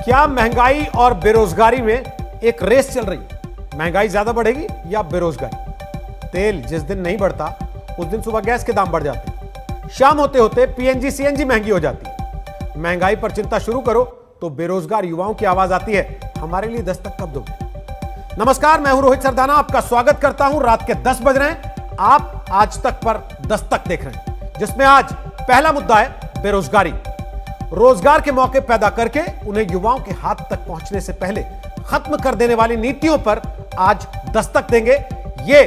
क्या महंगाई और बेरोजगारी में एक रेस चल रही है? महंगाई ज्यादा बढ़ेगी या बेरोजगारी? तेल जिस दिन नहीं बढ़ता उस दिन सुबह गैस के दाम बढ़ जाते हैं, शाम होते होते पीएनजी सीएनजी महंगी हो जाती है। महंगाई पर चिंता शुरू करो तो बेरोजगार युवाओं की आवाज आती है, हमारे लिए दस्तक कब दोगे? नमस्कार, मैं हूं रोहित सरदाना, आपका स्वागत करता हूं। रात के 10 बज रहे हैं, आप आज तक पर दस्तक देख रहे हैं, जिसमें आज पहला मुद्दा है बेरोजगारी। रोजगार के मौके पैदा करके उन्हें युवाओं के हाथ तक पहुंचने से पहले खत्म कर देने वाली नीतियों पर आज दस्तक देंगे। ये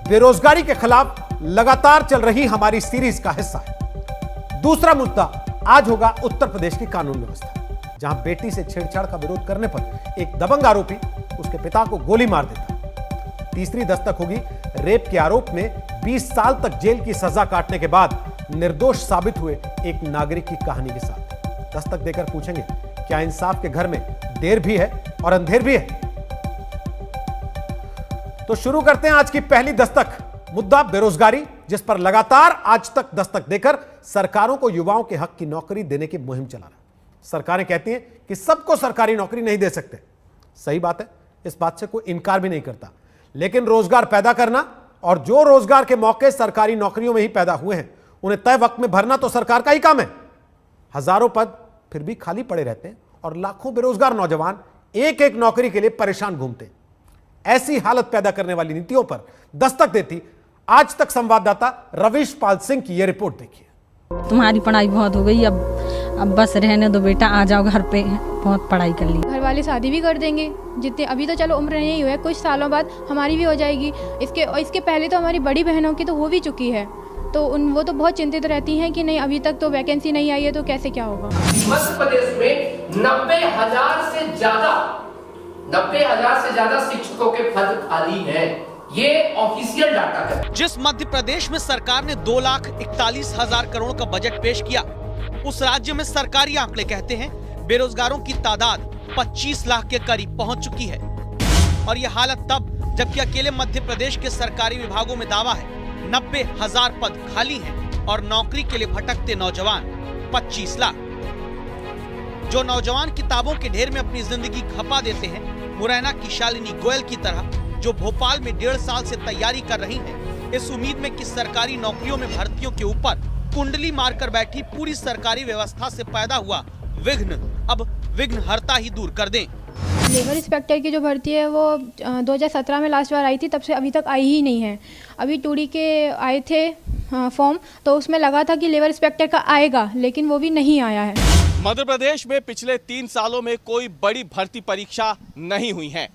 बेरोजगारी के खिलाफ लगातार चल रही हमारी सीरीज का हिस्सा है। दूसरा मुद्दा आज होगा उत्तर प्रदेश की कानून व्यवस्था, जहां बेटी से छेड़छाड़ का विरोध करने पर एक दबंग आरोपी उसके पिता को गोली मार देता। तीसरी दस्तक होगी रेप के आरोप में 20 साल तक जेल की सजा काटने के बाद निर्दोष साबित हुए एक नागरिक की कहानी के साथ। दस्तक देकर पूछेंगे, क्या इंसाफ के घर में देर भी है और अंधेर भी है? तो शुरू करते हैं आज की पहली दस्तक, मुद्दा बेरोजगारी, जिस पर लगातार आज तक दस्तक देकर सरकारों को युवाओं के हक की नौकरी देने की मुहिम चला रहा है। सरकारें कहती हैं कि सबको सरकारी नौकरी नहीं दे सकते। सही बात है, इस बात से कोई इनकार भी नहीं करता, लेकिन रोजगार पैदा करना और जो रोजगार के मौके सरकारी नौकरियों में ही पैदा हुए हैं उन्हें तय वक्त में भरना तो सरकार का ही काम है। हजारों पद फिर भी खाली पड़े रहते हैं और लाखों बेरोजगार नौजवान एक एक नौकरी के लिए परेशान घूमते हैं। ऐसी हालत पैदा करने वाली नीतियों पर दस्तक देती आज तक संवाददाता रवीश पाल सिंह की यह रिपोर्ट देखिए। तुम्हारी पढ़ाई बहुत हो गई, अब बस रहने दो बेटा, आ जाओ घर पे, बहुत पढ़ाई कर ली। घर वाले शादी भी कर देंगे, जितने अभी तो चलो उम्र नहीं हुई है, कुछ सालों बाद हमारी भी हो जाएगी। इसके पहले तो हमारी बड़ी बहनों की तो हो भी चुकी है, तो वो तो बहुत चिंतित रहती हैं कि नहीं अभी तक तो वैकेंसी नहीं आई है, तो कैसे क्या होगा। मध्य प्रदेश में 90,000 से ज्यादा शिक्षकों के पद खाली हैं। ये ऑफिशियल डाटा है। जिस मध्य प्रदेश में सरकार ने 2,41,000 करोड़ का बजट पेश किया, उस राज्य में सरकारी आंकड़े कहते हैं बेरोजगारों की तादाद 25 लाख के करीब पहुंच चुकी है। और यह हालत तब जबकि अकेले मध्य प्रदेश के सरकारी विभागों में दावा है 90,000 पद खाली हैं और नौकरी के लिए भटकते नौजवान 25 लाख। जो नौजवान किताबों के ढेर में अपनी जिंदगी खपा देते हैं, मुरैना की शालिनी गोयल की तरह, जो भोपाल में 1.5 साल से तैयारी कर रही हैं, इस उम्मीद में कि सरकारी नौकरियों में भर्तियों के ऊपर कुंडली मारकर बैठी पूरी सरकारी व्यवस्था से पैदा हुआ विघ्न अब विघ्नहर्ता ही दूर कर दें। लेबर इंस्पेक्टर की जो भर्ती है वो 2017 में लास्ट बार आई थी, तब से अभी तक आई ही नहीं है। अभी टूडी के आए थे फॉर्म, तो उसमें लगा था कि लेबर इंस्पेक्टर का आएगा, लेकिन वो भी नहीं आया है। मध्य प्रदेश में पिछले 3 सालों में कोई बड़ी भर्ती परीक्षा नहीं हुई है।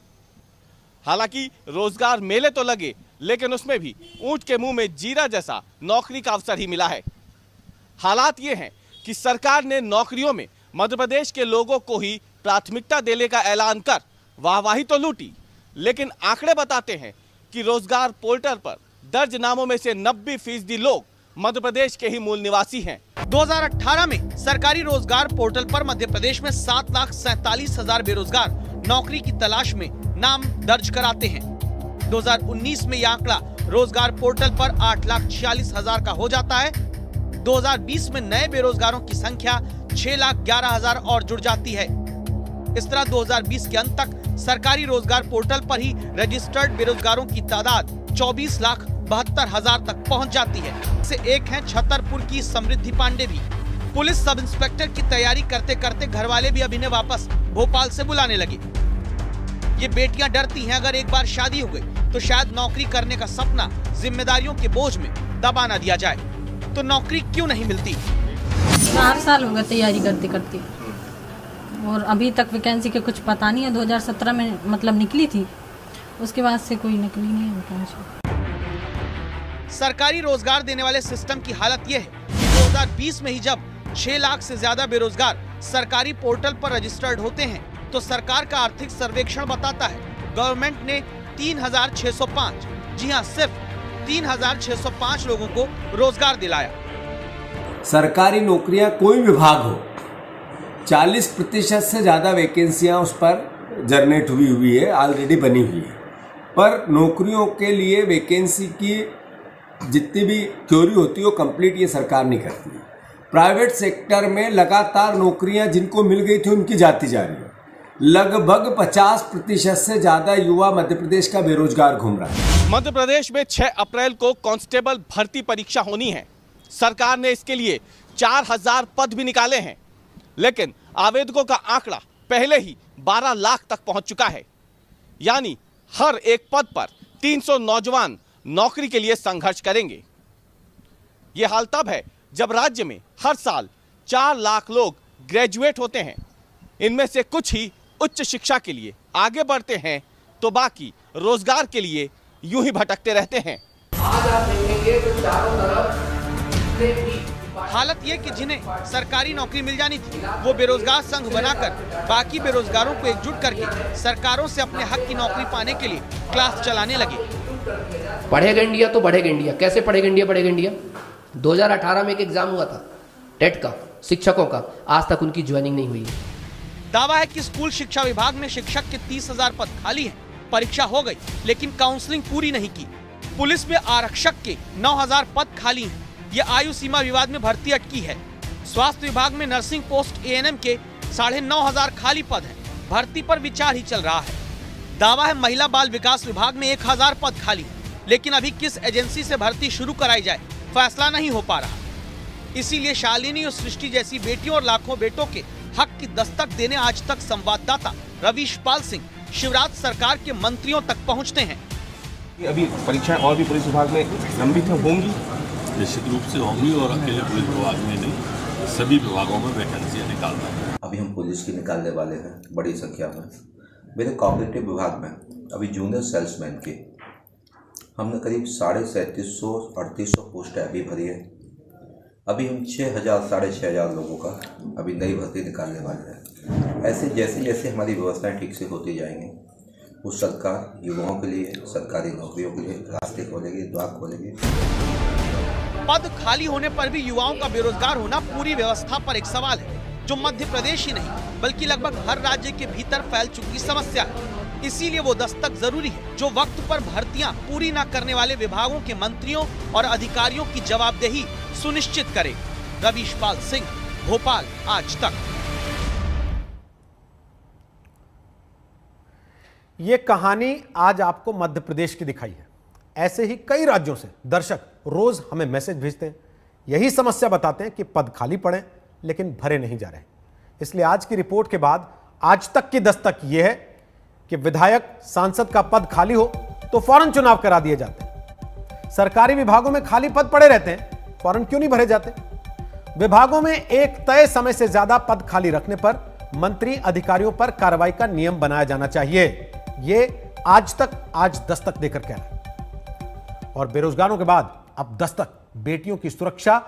हालांकि रोजगार मेले तो लगे, लेकिन उसमें भी ऊंट के मुंह में जीरा जैसा नौकरी का अवसर ही मिला है। हालात ये हैं कि सरकार ने नौकरियों में मध्य प्रदेश के लोगों को ही प्राथमिकता देने का ऐलान कर वाहवाही तो लूटी, लेकिन आंकड़े बताते हैं कि रोजगार पोर्टल पर दर्ज नामों में से 90% लोग मध्य प्रदेश के ही मूल निवासी हैं। 2018 में सरकारी रोजगार पोर्टल पर मध्य प्रदेश में 7,47,000 बेरोजगार नौकरी की तलाश में नाम दर्ज कराते हैं। 2019 में यह आंकड़ा रोजगार पोर्टल पर 8,46,000 का हो जाता है। 2020 में नए बेरोजगारों की संख्या 6,11,000 और जुड़ जाती है। इस तरह 2020 के अंत तक सरकारी रोजगार पोर्टल पर ही रजिस्टर्ड बेरोजगारों की तादाद 24,72,000 तक पहुंच जाती है। से एक हैं छतरपुर की समृद्धि पांडे भी। पुलिस सब इंस्पेक्टर की तैयारी करते करते घर वाले भी अब इन्हें वापस भोपाल से बुलाने लगे। ये बेटियां डरती हैं अगर एक बार शादी हो गई तो शायद नौकरी करने का सपना जिम्मेदारियों के बोझ में दबा ना दिया जाए। तो नौकरी क्यों नहीं मिलती? 4 साल हो गए तैयारी करते करते, और अभी तक वैकेंसी के कुछ पता नहीं है। 2017 में मतलब निकली थी, उसके बाद से कोई निकली नहीं है वैकेंसी। सरकारी रोजगार देने वाले सिस्टम की हालत यह है कि 2020 में ही जब 6 लाख से ज्यादा बेरोजगार सरकारी पोर्टल पर रजिस्टर्ड होते हैं, तो सरकार का आर्थिक सर्वेक्षण बताता है गवर्नमेंट ने 3,605, जी हाँ सिर्फ 3,605 लोगों को रोजगार दिलाया। सरकारी नौकरियां कोई विभाग हो, 40% से ज़्यादा वैकेंसियां उस पर जनरेट हुई है, ऑलरेडी बनी हुई है। पर नौकरियों के लिए वैकेंसी की जितनी भी थ्योरी होती है वो कंप्लीट ये सरकार नहीं करती है। प्राइवेट सेक्टर में लगातार नौकरियां जिनको मिल गई थी उनकी जाती जा रही है। लगभग 50% से ज्यादा युवा मध्य प्रदेश का बेरोजगार घूम रहा है। मध्य प्रदेश में 6 अप्रैल को कांस्टेबल भर्ती परीक्षा होनी है। सरकार ने इसके लिए 4000 पद भी निकाले हैं, लेकिन आवेदकों का आंकड़ा पहले ही 12 लाख तक पहुंच चुका है। यानी हर एक पद पर 300 नौजवान नौकरी के लिए संघर्ष करेंगे। यह हाल तब है जब राज्य में हर साल 4 लाख लोग ग्रेजुएट होते हैं। इनमें से कुछ ही उच्च शिक्षा के लिए आगे बढ़ते हैं, तो बाकी रोजगार के लिए यूं ही भटकते रहते हैं। आज आप देखेंगे तो चारों तरफ जितने भी हालत ये कि जिन्हें सरकारी नौकरी मिल जानी थी, वो बेरोजगार संघ बनाकर बाकी बेरोजगारों को एकजुट करके सरकारों से अपने हक की नौकरी पाने के लिए क्लास चलाने लगे। पढ़ेगा इंडिया तो बढ़ेगा इंडिया। कैसे पढ़ेगा इंडिया? बढ़ेगा इंडिया 2018 में एक एग्जाम हुआ था टेट का, शिक्षकों का, आज तक उनकी ज्वाइनिंग नहीं हुई। दावा है कि स्कूल शिक्षा विभाग में शिक्षक के 30,000 पद खाली हैं। परीक्षा हो गई लेकिन काउंसलिंग पूरी नहीं की। पुलिस में आरक्षक के 9,000 पद खाली हैं। ये आयु सीमा विवाद में भर्ती अटकी है। स्वास्थ्य विभाग में नर्सिंग पोस्ट एएनएम के 9,500 खाली पद हैं। भर्ती पर विचार ही चल रहा है। दावा है महिला बाल विकास विभाग में 1,000 पद खाली हैं, लेकिन अभी किस एजेंसी से भर्ती शुरू कराई जाए फैसला नहीं हो पा रहा। इसीलिए शालिनी और सृष्टि जैसी बेटियों और लाखों बेटों के हक की दस्तक देने आज तक संवाददाता रवीश पाल सिंह शिवराज सरकार के मंत्रियों तक पहुंचते हैं। अभी परीक्षाएं और भी पुलिस विभाग में लंबित होंगी? निश्चित रूप से होंगी, और अकेले पुलिस विभाग में नहीं, सभी विभागों में वैकेंसियां निकालना है। अभी हम पुलिस की निकालने वाले हैं बड़ी संख्या में। मेरे कॉपरेटिव विभाग में अभी जूनियर सेल्समैन के हमने करीब 3750-3800 पोस्टें अभी भरी है। अभी हम 6,000 साढ़े 6,000 लोगों का अभी नई भर्ती निकालने वाले हैं। ऐसे जैसे जैसे हमारी व्यवस्थाएं ठीक से होती जाएंगी, उस सरकार युवाओं के लिए सरकारी नौकरियों के लिए रास्ते खोलेगी, द्वार खोलेगी। पद खाली होने पर भी युवाओं का बेरोजगार होना पूरी व्यवस्था पर एक सवाल है, जो मध्य प्रदेश ही नहीं बल्कि लगभग हर राज्य के भीतर फैल चुकी समस्या है। इसीलिए वो दस्तक जरूरी है जो वक्त पर भर्तियां पूरी न करने वाले विभागों के मंत्रियों और अधिकारियों की जवाबदेही सुनिश्चित करे। रवीश पाल सिंह, भोपाल, आज तक। ये कहानी आज आपको मध्य प्रदेश की दिखाई है। ऐसे ही कई राज्यों से दर्शक रोज हमें मैसेज भेजते हैं, यही समस्या बताते हैं कि पद खाली पड़े लेकिन भरे नहीं जा रहे। इसलिए आज की रिपोर्ट के बाद आज तक की दस्तक यह है कि विधायक सांसद का पद खाली हो तो फौरन चुनाव करा दिए जाते हैं। सरकारी विभागों में खाली पद पड़े रहते हैं, फौरन क्यों नहीं भरे जाते? विभागों में एक तय समय से ज्यादा पद खाली रखने पर मंत्री अधिकारियों पर कार्रवाई का नियम बनाया जाना चाहिए। ये आज दस्तक देकर कह रहा है। और बेरोजगारों के बाद अब दस्तक बेटियों की सुरक्षा